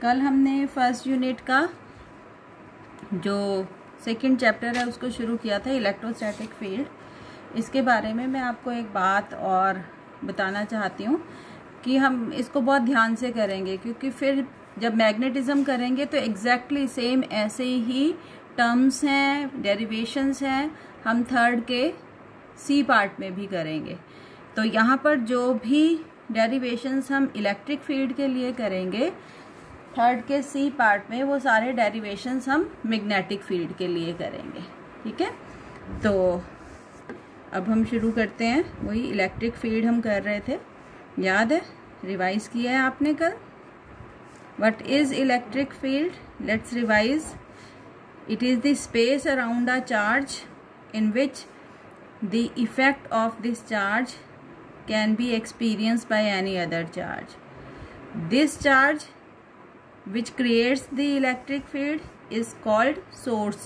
कल हमने first unit का जो सेकंड चैप्टर है उसको शुरू किया था, इलेक्ट्रोस्टैटिक फील्ड। इसके बारे में मैं आपको एक बात और बताना चाहती हूँ कि हम इसको बहुत ध्यान से करेंगे, क्योंकि फिर जब मैग्नेटिज्म करेंगे तो एग्जैक्टली सेम ऐसे ही टर्म्स हैं, डेरिवेशंस हैं, हम थर्ड के सी पार्ट में भी करेंगे। तो यहाँ पर जो भी डेरिवेशंस हम इलेक्ट्रिक फील्ड के लिए करेंगे थर्ड के सी पार्ट में, वो सारे डेरिवेशंस हम मैग्नेटिक फील्ड के लिए करेंगे। ठीक है, तो अब हम शुरू करते हैं। वही इलेक्ट्रिक फील्ड हम कर रहे थे, याद है, रिवाइज किया है आपने कल। What is electric field? Let's revise. It is the space around a charge in which the effect of this charge can be experienced by any other charge. This charge which creates the electric field is called source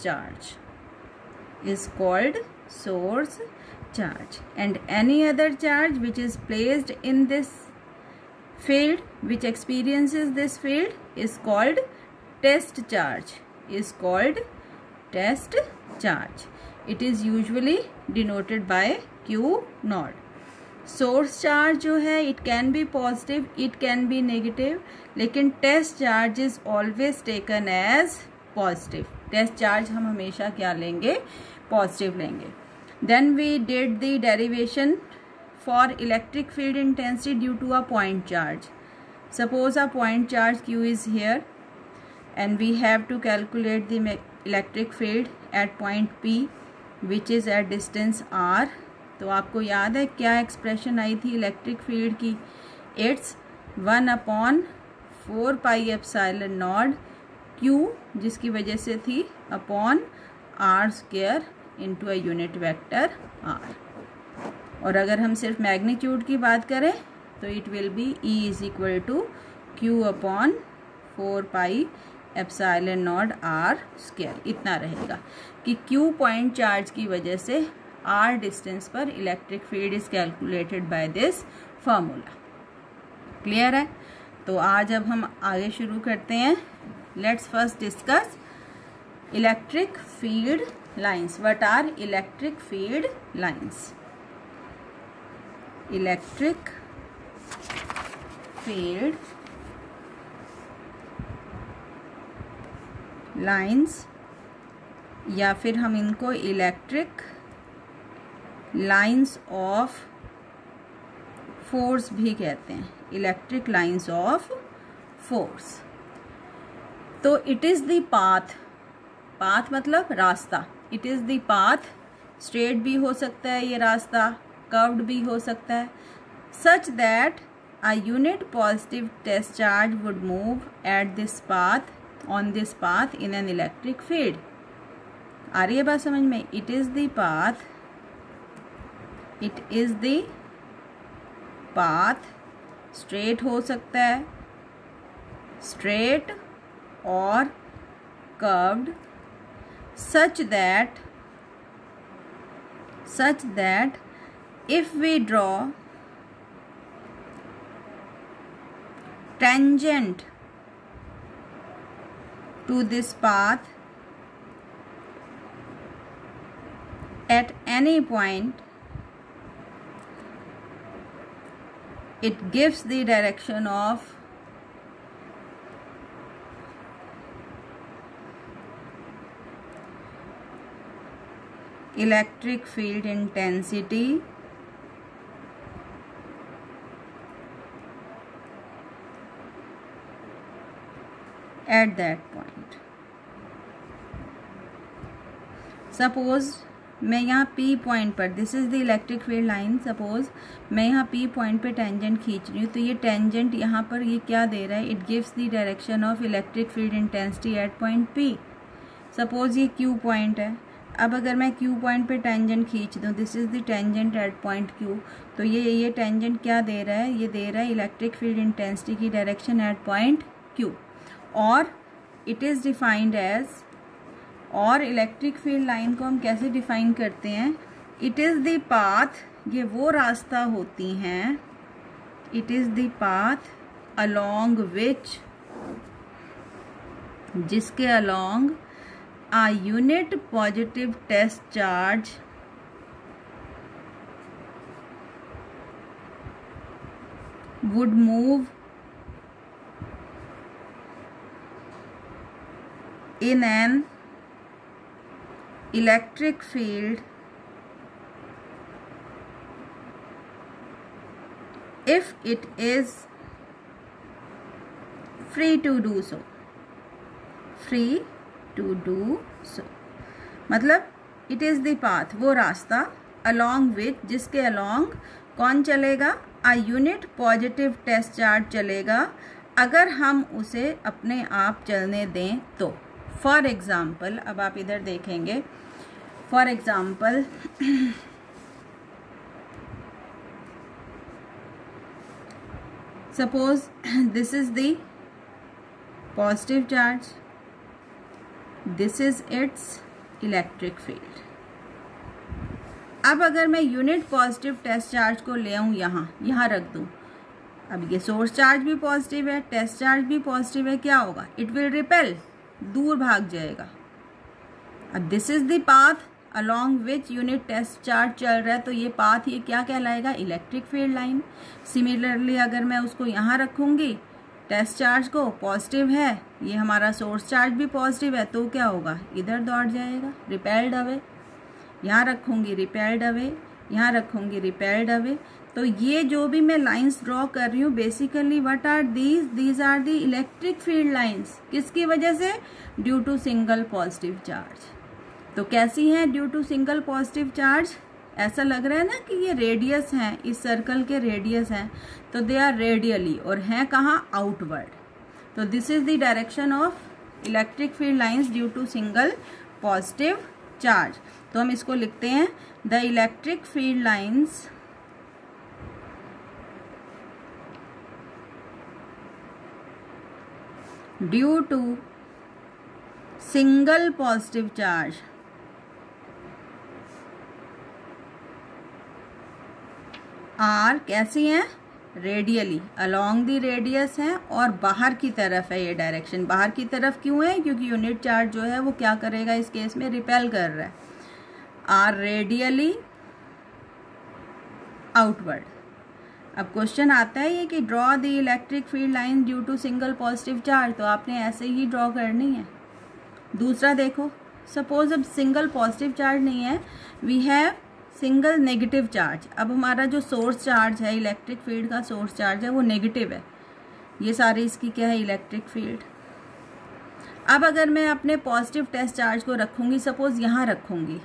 charge. And any other charge which is placed in this field, which experiences this field, is called test charge. It is usually denoted by Q naught. Source charge जो है it can be positive, it can be negative, लेकिन test charge is always taken as positive. Test charge हम हमेशा क्या लेंगे? Positive लेंगे। Then we did the derivation for electric field intensity due to a point charge. Suppose a point charge Q is here and we have to calculate the electric field at point P which is at distance R। तो आपको याद है क्या expression I थी electric field की? It's 1/4 pi epsilon not Q, जिसकी वजह से थी upon R² into a unit vector R। और अगर हम सिर्फ मैग्नीट्यूड की बात करें तो it will be E is equal to Q/4 pi epsilon naught R²। इतना रहेगा कि Q पॉइंट चार्ज की वजह से R डिस्टेंस पर electric field is calculated by this formula. Clear है? तो आज अब हम आगे शुरू करते हैं। Let's first discuss electric field lines. What are electric field lines? Electric field lines, या फिर हम इनको इलेक्ट्रिक लाइंस ऑफ फोर्स भी कहते हैं। Electric lines of force. तो it is the path, path मतलब रास्ता। It is the path, straight भी हो सकता है ये रास्ता, कर्व्ड भी हो सकता है, such that a unit positive test charge would move at this path on this path in an electric field। आ रही है बात समझ में? It is the path, straight हो सकता है, straight और curved, such that if we draw tangent to this path at any point, it gives the direction of electric field intensity at that point। Suppose मैं यहाँ P point पर, this is the electric field line, suppose मैं यहाँ P point पे tangent खींच रही हूँ, तो ये टेंजेंट यहाँ पर ये क्या दे रहा है? It gives the direction of electric field intensity at point P। Suppose ये Q पॉइंट है। अब अगर मैं Q पॉइंट पे टेंजेंट खींच दूँ, this is the tangent at point Q, तो ये टेंजेंट क्या दे रहा है? ये दे रहा है इलेक्ट्रिक फील्ड इंटेंसिटी की डायरेक्शन एट पॉइंट Q। और इट इज़ डिफाइंड एज, और इलेक्ट्रिक फील्ड लाइन को हम कैसे डिफाइन करते हैं? इट इज़ द पाथ, ये वो रास्ता होती हैं, it is the path along which जिसके along a unit positive test charge would move in an electric field if it is free to do so. Free to do so मतलब it is the path, वो रास्ता along विच, जिसके along कौन चलेगा, a unit positive test charge चलेगा अगर हम उसे अपने आप चलने दें तो। फॉर एग्ज़ाम्पल, अब आप इधर देखेंगे, for example suppose this is the positive charge, this is it's electric field. अब अगर मैं यूनिट पॉजिटिव टेस्ट चार्ज को ले आऊँ यहाँ रख दूँ, अब ये सोर्स चार्ज भी पॉजिटिव है, टेस्ट चार्ज भी पॉजिटिव है, क्या होगा, इट विल रिपेल, दूर भाग जाएगा। अब this is the path along which unit test charge चल रहा है, तो ये पाथ ये क्या कहलाएगा, इलेक्ट्रिक फील्ड लाइन। सिमिलरली अगर मैं उसको यहाँ रखूँगी, टेस्ट चार्ज को पॉजिटिव है, ये हमारा सोर्स चार्ज भी पॉजिटिव है, तो क्या होगा, इधर दौड़ जाएगा, रिपेल्ड अवे। यहाँ रखूँगी रिपेल्ड अवे, यहाँ रखूँगी रिपेल्ड अवे। तो ये जो भी मैं लाइंस ड्रॉ कर रही हूँ, basically what are these are the electric field lines. किसकी वजह से, due to single positive charge. तो कैसी हैं due to single positive charge, ऐसा लग रहा है ना कि ये रेडियस हैं, इस सर्कल के रेडियस हैं, तो दे आर रेडियली और हैं कहाँ, आउटवर्ड। तो this is the direction of electric field lines due to single positive charge. तो हम इसको लिखते हैं, the electric field lines due to single positive charge are कैसी हैं, रेडियली, अलोंग द रेडियस है और बाहर की तरफ है ये डायरेक्शन। बाहर की तरफ क्यों है, क्योंकि यूनिट चार्ज जो है वो क्या करेगा, इस केस में रिपेल कर रहा है, आर रेडियली आउटवर्ड। अब क्वेश्चन आता है ये कि draw the electric field line due to single positive charge, तो आपने ऐसे ही ड्रॉ करनी है। दूसरा देखो, सपोज अब सिंगल पॉजिटिव चार्ज नहीं है, we have single negative charge. अब हमारा जो सोर्स चार्ज है, इलेक्ट्रिक फील्ड का सोर्स चार्ज है, वो नेगेटिव है। ये सारी इसकी क्या है, इलेक्ट्रिक फील्ड। अब अगर मैं अपने पॉजिटिव टेस्ट चार्ज को रखूँगी, सपोज यहाँ रखूँगी,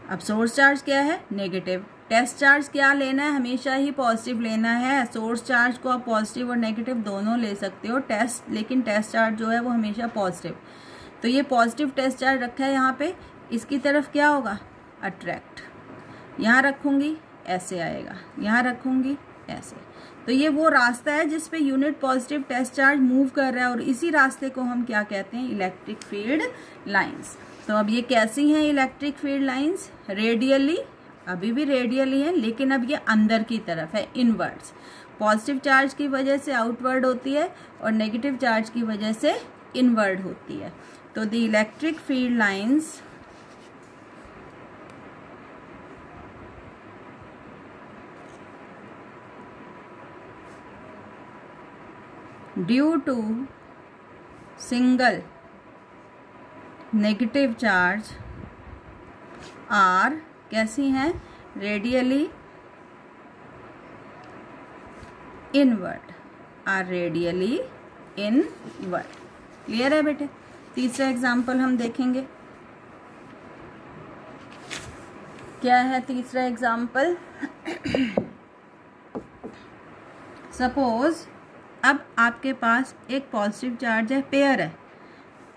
अब सोर्स चार्ज क्या है, नेगेटिव, टेस्ट चार्ज क्या लेना है, हमेशा ही पॉजिटिव लेना है। सोर्स चार्ज को आप पॉजिटिव और नेगेटिव दोनों ले सकते हो, लेकिन टेस्ट चार्ज जो है वो हमेशा पॉजिटिव। तो ये पॉजिटिव टेस्ट चार्ज रखा है यहाँ पे, इसकी तरफ क्या होगा, अट्रैक्ट। यहाँ रखूँगी ऐसे आएगा, यहाँ रखूँगी ऐसे। तो ये वो रास्ता है जिस पे unit positive test charge move कर रहा है, और इसी रास्ते को हम क्या कहते हैं, इलेक्ट्रिक फील्ड लाइंस। तो अब ये कैसी हैं इलेक्ट्रिक फील्ड लाइंस, रेडियली, अभी भी रेडियली है, लेकिन अब ये अंदर की तरफ है, इनवर्ड्स। पॉजिटिव चार्ज की वजह से आउटवर्ड होती है और नेगेटिव चार्ज की वजह से इनवर्ड होती है। तो the electric field lines due to single negative charge are कैसी हैं, radially inward, are radially inward. Clear है बेटे। तीसरा एग्जाम्पल हम देखेंगे, क्या है तीसरा एग्जाम्पल। सपोज अब आपके पास एक पॉजिटिव चार्ज है, पेयर है,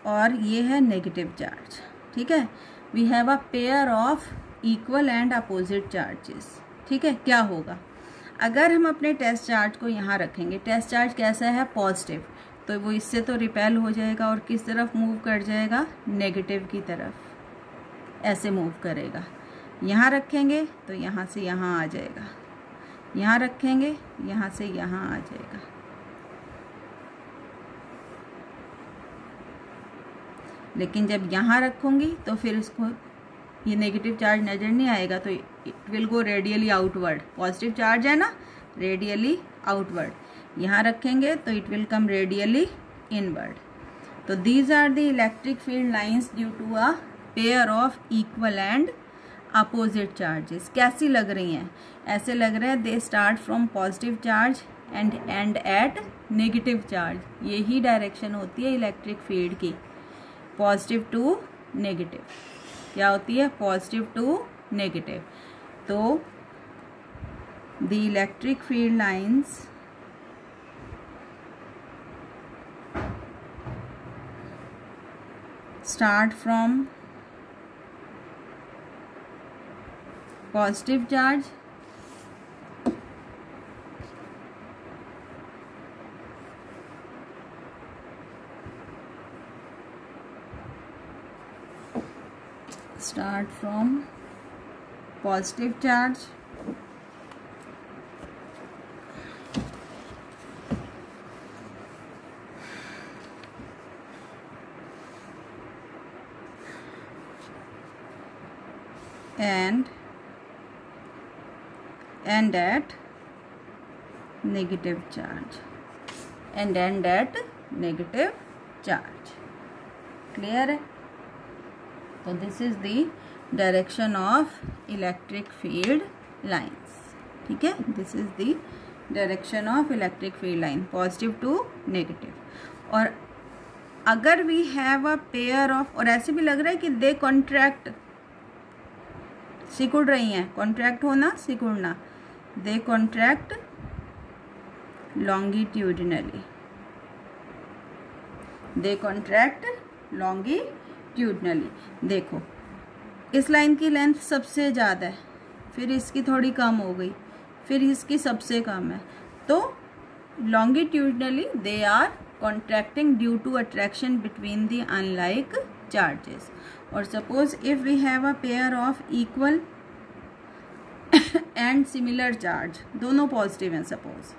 और ये है नेगेटिव चार्ज, ठीक है। We have a pair of equal and opposite charges, ठीक है। क्या होगा अगर हम अपने टेस्ट चार्ज को यहाँ रखेंगे, टेस्ट चार्ज कैसा है, पॉजिटिव, तो वो इससे तो रिपेल हो जाएगा और किस तरफ मूव कर जाएगा, नेगेटिव की तरफ, ऐसे मूव करेगा। यहाँ रखेंगे तो यहाँ से यहाँ आ जाएगा, यहाँ रखेंगे यहाँ से यहाँ आ जाएगा। लेकिन जब यहाँ रखूँगी तो फिर इसको ये नेगेटिव चार्ज नज़र नहीं आएगा, तो it will go radially outward. Positive charge है ना, रेडियली आउटवर्ड। यहाँ रखेंगे तो it will come radially inward. तो these are the electric field lines due to a pair of equal and opposite charges. कैसी लग रही हैं? ऐसे लग रहा है they start from positive charge and end at negative charge. यही डायरेक्शन होती है इलेक्ट्रिक फील्ड की, पॉजिटिव टू नेगेटिव। क्या होती है? Positive to negative. तो the electric field lines start from positive charge and at negative charge, and at negative charge. Clear है? तो this is the direction of electric field lines. ठीक है, this is the direction of electric field line, positive to negative. और अगर we have a pair of, और ऐसे भी लग रहा है कि they contract, सिकुड़ रही हैं, कॉन्ट्रैक्ट होना सिकुड़ना, दे कॉन्ट्रैक्ट लॉन्गिट्यूडिनली, दे कॉन्ट्रैक्ट लॉन्गिट्यूडिनली। देखो इस लाइन की लेंथ सबसे ज़्यादा है, फिर इसकी थोड़ी कम हो गई, फिर इसकी सबसे कम है, तो longitudinally they are contracting due to attraction between the unlike charges. और suppose if we have a pair of equal and similar charge, दोनों पॉजिटिव हैं, सपोज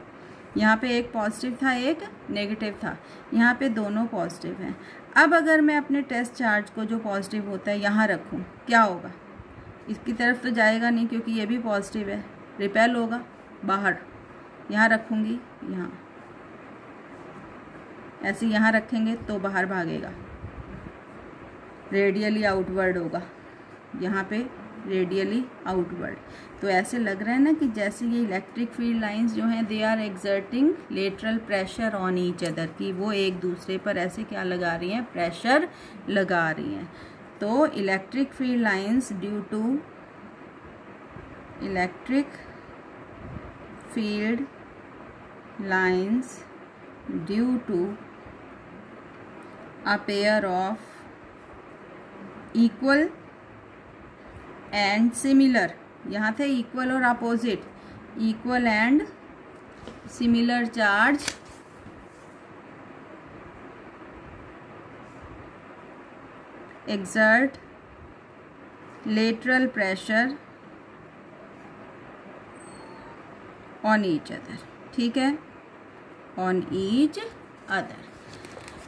यहाँ पे एक पॉजिटिव था एक नेगेटिव था, यहाँ पे दोनों पॉजिटिव हैं। अब अगर मैं अपने टेस्ट चार्ज को जो पॉजिटिव होता है यहाँ रखूँ, क्या होगा? इसकी तरफ तो जाएगा नहीं क्योंकि ये भी पॉजिटिव है, रिपेल होगा बाहर। यहाँ रखूँगी, यहाँ ऐसे यहाँ रखेंगे तो बाहर भागेगा, रेडियली आउटवर्ड होगा, यहाँ पे रेडियली आउटवर्ड। तो ऐसे लग रहा है ना कि जैसे ये इलेक्ट्रिक फील्ड लाइंस जो हैं they are exerting lateral pressure on each other, की वो एक दूसरे पर ऐसे क्या लगा रही हैं? प्रेशर लगा रही हैं। तो electric field lines due to electric field lines due to a pair of equal and similar, यहाँ थे इक्वल और अपोजिट, equal and similar charge exert lateral pressure on each other. ठीक है, on each other.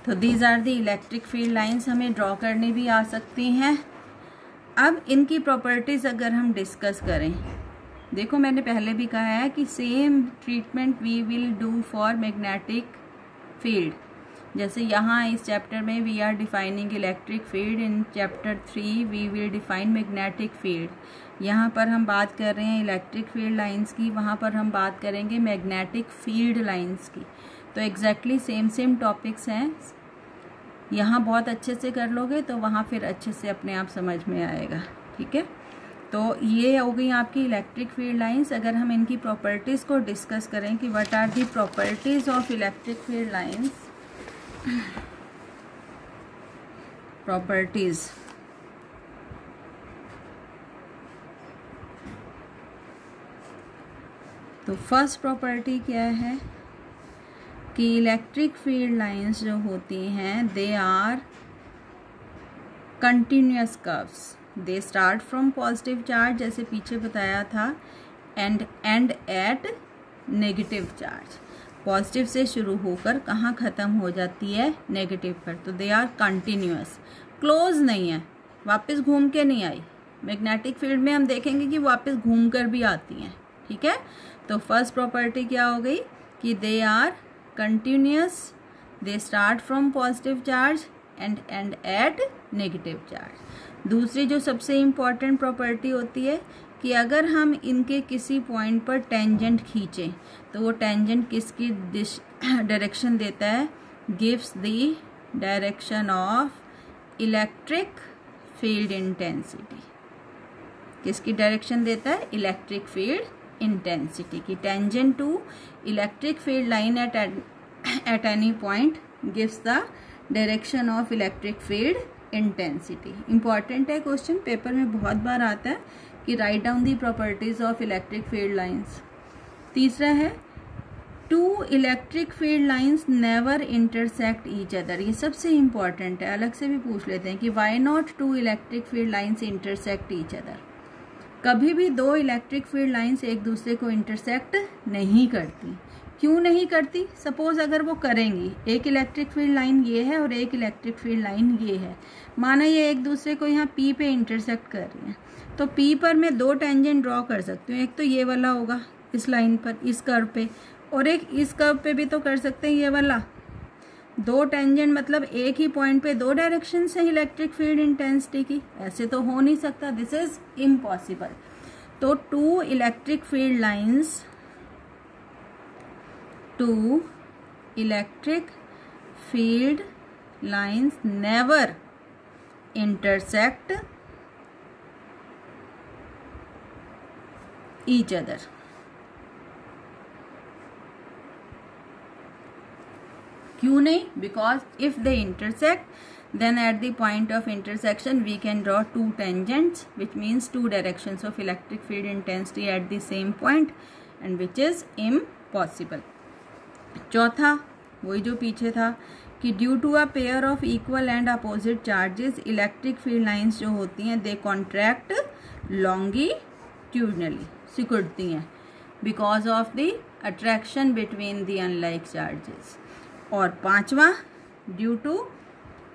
तो these are the electric field lines, हमें draw करनी भी आ सकती हैं। अब इनकी प्रॉपर्टीज़ अगर हम डिस्कस करें, देखो मैंने पहले भी कहा है कि same treatment we will do for magnetic field. जैसे यहाँ इस चैप्टर में we are defining electric field, in chapter 3 we will define magnetic field. यहाँ पर हम बात कर रहे हैं इलेक्ट्रिक फील्ड लाइंस की, वहाँ पर हम बात करेंगे मैग्नेटिक फील्ड लाइंस की। तो एग्जैक्टली सेम टॉपिक्स हैं। यहाँ बहुत अच्छे से कर लोगे तो वहाँ फिर अच्छे से अपने आप समझ में आएगा। ठीक है, तो ये हो गई आपकी इलेक्ट्रिक फील्ड लाइंस। अगर हम इनकी प्रॉपर्टीज़ को डिस्कस करें कि what are the properties of electric field lines, properties, तो फर्स्ट प्रॉपर्टी क्या है कि इलेक्ट्रिक फील्ड लाइंस जो होती हैं they are continuous curves, they start from positive charge जैसे पीछे बताया था, and at negative charge. Positive से शुरू होकर कहाँ ख़त्म हो जाती है? नेगेटिव पर। तो दे आर कंटिन्यूअस। क्लोज नहीं है, वापस घूम के नहीं आई। मैग्नेटिक फील्ड में हम देखेंगे कि वापस घूम कर भी आती हैं, ठीक है। तो फर्स्ट प्रॉपर्टी क्या हो गई कि they are continuous, they start from positive charge and end at negative charge. दूसरी जो सबसे इम्पॉर्टेंट प्रॉपर्टी होती है कि अगर हम इनके किसी पॉइंट पर टेंजेंट खींचें तो वो टेंजेंट किसकी डायरेक्शन देता है, gives the direction of electric field intensity. किसकी डायरेक्शन देता है, इलेक्ट्रिक फील्ड इंटेंसिटी की। Tangent to electric field line at any point gives the direction of electric field intensity. Important है, क्वेश्चन पेपर में बहुत बार आता है कि write down the properties of electric field lines. तीसरा है two electric field lines never intersect each other. ये सबसे इंपॉर्टेंट है, अलग से भी पूछ लेते हैं कि why not two electric field lines intersect each other. कभी भी दो इलेक्ट्रिक फील्ड लाइंस एक दूसरे को इंटरसेक्ट नहीं करती। क्यों नहीं करती? सपोज अगर वो करेंगी, एक इलेक्ट्रिक फील्ड लाइन ये है और एक इलेक्ट्रिक फील्ड लाइन ये है, माना ये एक दूसरे को यहाँ P पे इंटरसेक्ट कर रही हैं, तो P पर मैं दो टेंजेंट ड्रॉ कर सकती हूँ। एक तो ये वाला होगा इस लाइन पर, इस कर्व पे, और एक इस कर्व पे भी तो कर सकते हैं, ये वाला। दो टेंजेंट मतलब एक ही पॉइंट पे दो डायरेक्शन है इलेक्ट्रिक फील्ड इंटेंसिटी की, ऐसे तो हो नहीं सकता, दिस इज इम्पॉसिबल। तो two electric field lines, two electric field lines never intersect each other. क्यों नहीं? Because if they intersect then at the point of intersection we can draw two tangents, which means two directions of electric field intensity at the same point, and which is impossible. चौथा वही जो पीछे था कि due to a pair of equal and opposite charges electric field lines जो होती हैं they contract longitudinally, सिकुड़ती हैं, because of the attraction between the unlike charges. और पांचवा, due to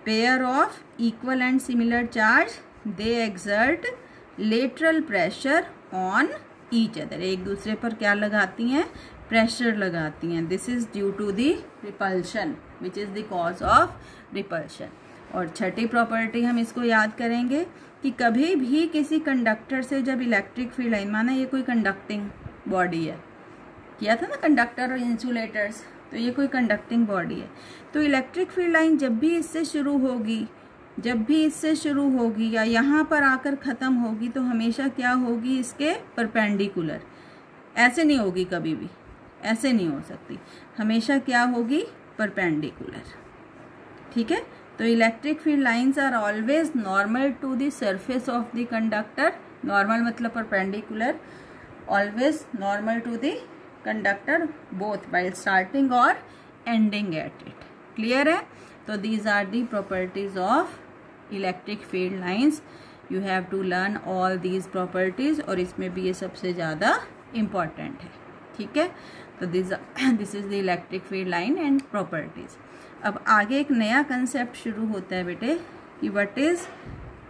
pair of equal and similar charge they exert lateral pressure on each other. एक दूसरे पर क्या लगाती हैं? प्रेशर लगाती हैं। This is due to the repulsion, which is the cause of repulsion. और छठी प्रॉपर्टी हम इसको याद करेंगे कि कभी भी किसी कंडक्टर से जब इलेक्ट्रिक फील्ड लाइन, माना ये कोई कंडक्टिंग बॉडी है, किया था ना कंडक्टर और इंसुलेटर्स, तो ये कोई कंडक्टिंग बॉडी है, तो इलेक्ट्रिक फील्ड लाइन जब भी इससे शुरू होगी या यहाँ पर आकर ख़त्म होगी तो हमेशा क्या होगी? इसके परपेंडिकुलर। ऐसे नहीं होगी, कभी भी ऐसे नहीं हो सकती, हमेशा क्या होगी? परपेंडिकुलर। ठीक है, तो electric field lines are always normal to the surface of the conductor. Normal मतलब perpendicular, always normal to the conductor both while starting or ending at it. Clear है? तो these are the properties of electric field lines. You have to learn all these properties, और इसमें भी ये सबसे ज़्यादा important है। ठीक है, तो this is the electric field line and properties. अब आगे एक नया कंसेप्ट शुरू होता है बेटे कि what is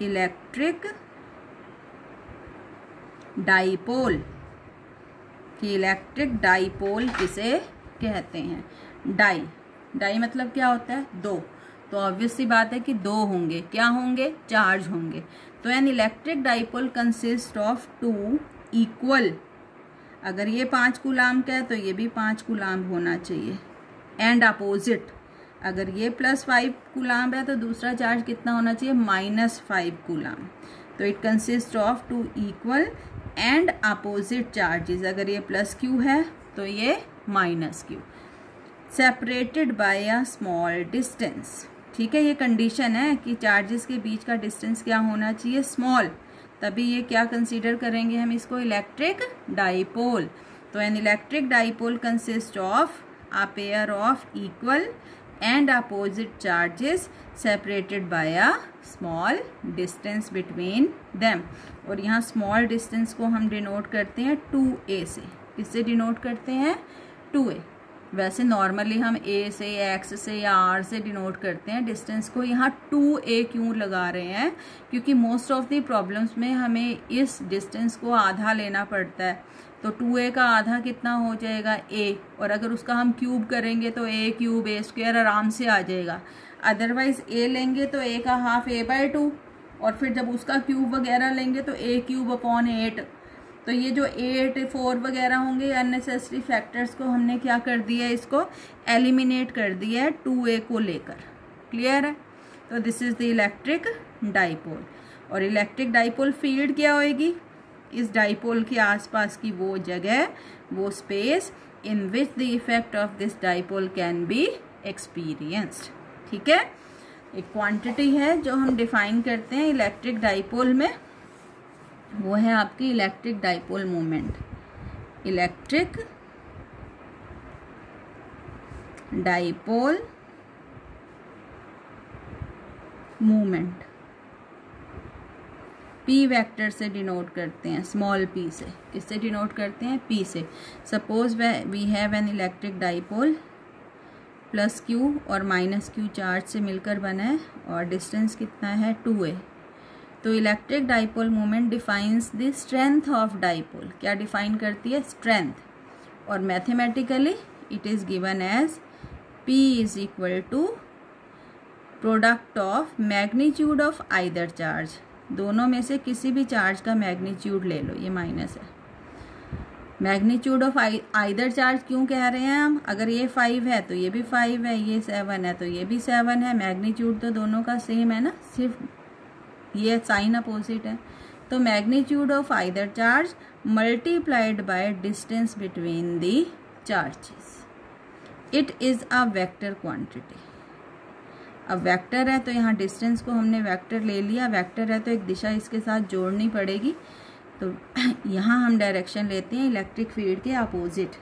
electric dipole, कि इलेक्ट्रिक डाइपोल किसे कहते हैं? डाई मतलब क्या होता है? दो। तो ऑब्वियस सी बात है कि दो होंगे, क्या होंगे? चार्ज होंगे। तो an electric dipole consist of two equal, अगर ये 5 कूलाम का है तो ये भी 5 कूलाम होना चाहिए, एंड अपोजिट, अगर ये +5 कूलाम है तो दूसरा चार्ज कितना होना चाहिए? -5 कूलाम। तो it consist of two equal and opposite charges, अगर ये +Q है तो ये -Q, separated by a small distance. ठीक है, ये कंडीशन है कि चार्जेस के बीच का डिस्टेंस क्या होना चाहिए? स्मॉल, तभी ये क्या कंसीडर करेंगे हम इसको? Electric dipole. तो an electric dipole consist of a pair of equal and opposite charges separated by a small distance between them. और यहाँ स्मॉल डिस्टेंस को हम डिनोट करते हैं 2a से। किससे डिनोट करते हैं? 2a। वैसे नॉर्मली हम ए से, एक्स से या आर से डिनोट करते हैं डिस्टेंस को, यहाँ 2a क्यों लगा रहे हैं? क्योंकि मोस्ट ऑफ दी प्रॉब्लम्स में हमें इस डिस्टेंस को आधा लेना पड़ता है। तो 2a का आधा कितना हो जाएगा? a, और अगर उसका हम क्यूब करेंगे तो a क्यूब a स्क्वायर आराम से आ जाएगा। अदरवाइज a लेंगे तो a का हाफ a/2, और फिर जब उसका क्यूब वगैरह लेंगे तो a क्यूब अपॉन 8। तो ये जो 8, 4 वगैरह होंगे अननेसेसरी फैक्टर्स को हमने क्या कर दिया है, इसको एलिमिनेट कर दिया है 2a को लेकर। क्लियर है? तो this is the electric dipole. और इलेक्ट्रिक डाइपोल फील्ड क्या होएगी? इस डाइपोल के आसपास की वो जगह, वो space in which the effect of this dipole can be experienced. ठीक है, एक क्वांटिटी है जो हम डिफाइन करते हैं इलेक्ट्रिक डाइपोल में, वो है आपकी electric dipole moment. Electric dipole moment p vector से डिनोट करते हैं, स्मॉल p से। किससे डिनोट करते हैं? p से। Suppose we have an electric dipole plus q और माइनस q चार्ज से मिलकर बना है, और डिस्टेंस कितना है? 2a। तो electric dipole moment defines the strength of dipole. क्या डिफाइन करती है? स्ट्रेंथ। और mathematically it is given as p is equal to product of magnitude of either charge. दोनों में से किसी भी चार्ज का मैग्नीट्यूड ले लो, ये माइनस है। मैग्नीट्यूड ऑफ आइदर चार्ज क्यों कह रहे हैं हम? अगर ये 5 है तो ये भी 5 है, ये 7 है तो ये भी 7 है। मैग्नीट्यूड तो दोनों का सेम है ना, सिर्फ ये साइन अपोजिट है। तो magnitude of either charge multiplied by distance between the charges, it is a vector quantity. अब वेक्टर है तो यहाँ डिस्टेंस को हमने वेक्टर ले लिया। वेक्टर है तो एक दिशा इसके साथ जोड़नी पड़ेगी। तो यहाँ हम डायरेक्शन लेते हैं इलेक्ट्रिक फील्ड के अपोजिट।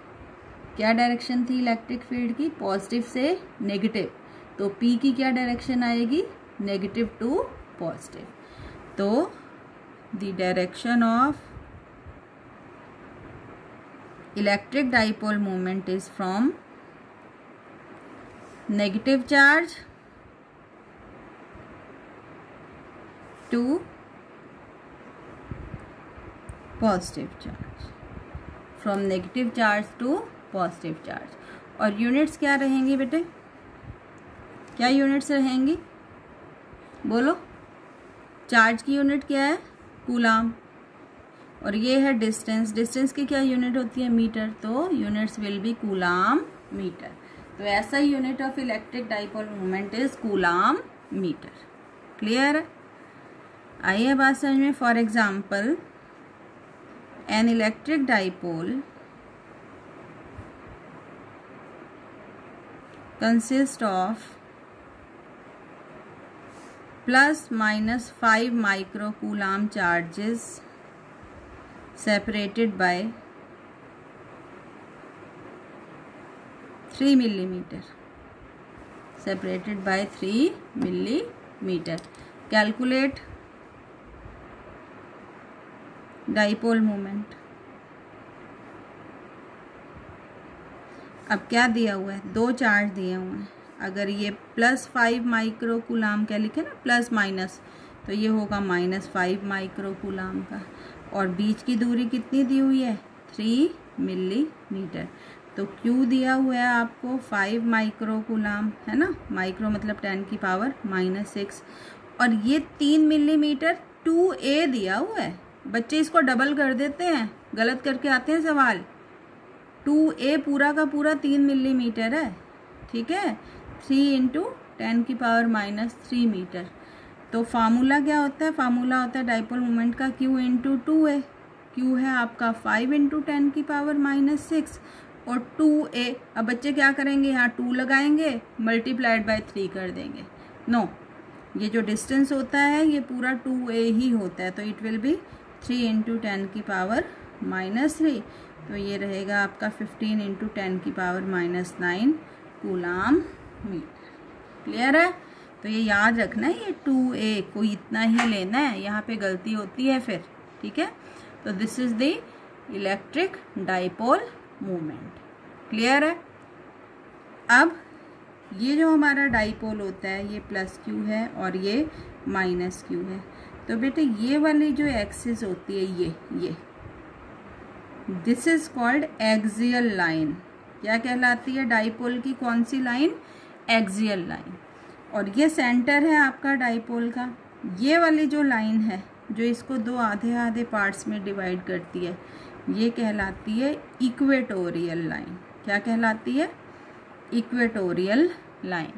क्या डायरेक्शन थी इलेक्ट्रिक फील्ड की? पॉजिटिव से नेगेटिव। तो p की क्या डायरेक्शन आएगी? Negative to positive. तो the direction of electric dipole moment is from negative charge to positive charge, from negative charge to positive charge. और यूनिट्स क्या रहेंगी बेटे? क्या यूनिट्स रहेंगी? बोलो। चार्ज की यूनिट क्या है? कूलाम। और ये है डिस्टेंस। डिस्टेंस की क्या यूनिट होती है? मीटर। तो units will be coulomb metre. तो ऐसा unit of electric dipole moment is coulomb metre. Clear है? आइए बात समझ में। For example, an electric dipole consist of plus minus 5 microcoulomb charges separated by 3 millimeter. Separated by 3 millimeter. Calculate dipole moment. अब क्या दिया हुआ है? 2 चार्ज दिए हुए हैं। अगर ये +5 माइक्रोकूलाम क्या लिखे ना, प्लस माइनस, तो ये होगा -5 माइक्रोकूलाम का। और बीच की दूरी कितनी दी हुई है? 3 मिलीमीटर। तो Q दिया हुआ है आपको 5 माइक्रोकूलाम, है ना। माइक्रो मतलब 10⁻⁻⁶। और ये 3 मिलीमीटर 2a दिया हुआ है। बच्चे इसको डबल कर देते हैं, गलत करके आते हैं सवाल। 2a पूरा का पूरा 3 मिलीमीटर है। ठीक है, 3 × 10⁻³ मीटर। तो फार्मूला क्या होता है? फार्मूला होता है डाइपोल मोमेंट का Q × 2a। Q है आपका 5 × 10⁻⁶ और 2a। अब बच्चे क्या करेंगे? यहाँ 2 लगाएंगे, मल्टीप्लाइड बाय 3 कर देंगे। नो, ये जो डिस्टेंस होता है ये पूरा 2a ही होता है। तो इट विल बी 3 × 10⁻⁻3। तो ये रहेगा आपका 15 × 10⁻⁹ कूलाम मीटर। क्लियर है? तो ये याद रखना है, ये 2a को इतना ही लेना है, यहाँ पे गलती होती है फिर। ठीक है, तो this is the electric dipole moment. Clear है? अब ये जो हमारा डाइपोल होता है ये प्लस क्यू है और ये माइनस क्यू है। तो बेटे ये वाली जो एक्सिस होती है ये this is called axial line. क्या कहलाती है डाइपोल की कौन सी लाइन? Axial line. और ये सेंटर है आपका डाइपोल का। ये वाली जो लाइन है जो इसको दो आधे आधे पार्ट्स में डिवाइड करती है ये कहलाती है इक्वेटोरियल लाइन। क्या कहलाती है? Equatorial line.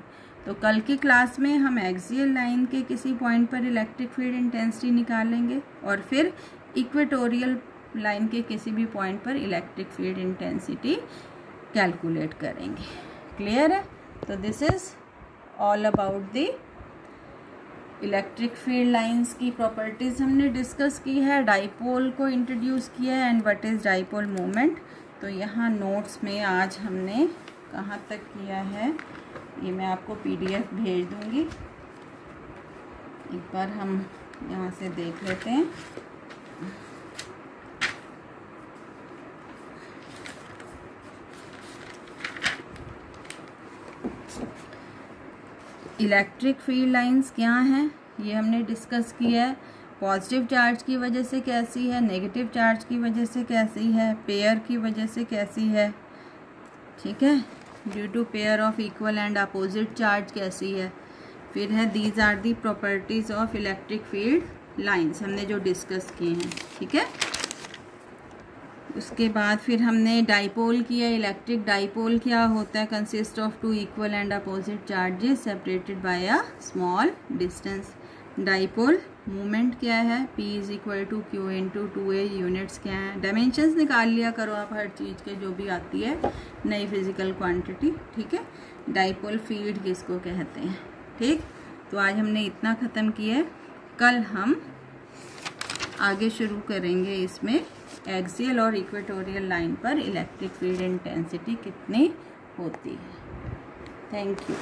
तो कल की क्लास में हम एक्सियल लाइन के किसी पॉइंट पर इलेक्ट्रिक फील्ड इंटेंसिटी निकालेंगे और फिर इक्वेटोरियल लाइन के किसी भी पॉइंट पर इलेक्ट्रिक फील्ड इंटेंसिटी कैलकुलेट करेंगे। क्लियर है? तो this is all about the electric field lines की प्रॉपर्टीज हमने डिस्कस की है, डाइपोल को इंट्रोड्यूस किया है and what is dipole moment. तो यहाँ नोट्स में आज हमने कहाँ तक किया है ये मैं आपको PDF भेज दूँगी। एक बार हम यहाँ से देख लेते हैं। इलेक्ट्रिक फील्ड लाइंस क्या हैं ये हमने डिस्कस किया है। पॉजिटिव चार्ज की वजह से कैसी है, नेगेटिव चार्ज की वजह से कैसी है, पेयर की वजह से कैसी है, ठीक है, due to pair of equal and opposite charge कैसी है। फिर है these are the properties of electric field lines हमने जो डिस्कस किए हैं, ठीक है। उसके बाद फिर हमने डाइपोल किया। इलेक्ट्रिक डाइपोल क्या होता है? Consist of two equal and opposite charges separated by a small distance. Dipole moment क्या है? P is equal to Q into 2a। Units क्या है? डायमेंशंस निकाल लिया करो आप हर चीज़ के जो भी आती है नई फिजिकल क्वांटिटी, ठीक है। डाइपोल फील्ड किसको कहते हैं, ठीक। तो आज हमने इतना ख़त्म किया है। कल हम आगे शुरू करेंगे इसमें एक्सियल और इक्वेटोरियल लाइन पर इलेक्ट्रिक फील्ड इंटेंसिटी कितनी होती है। Thank you.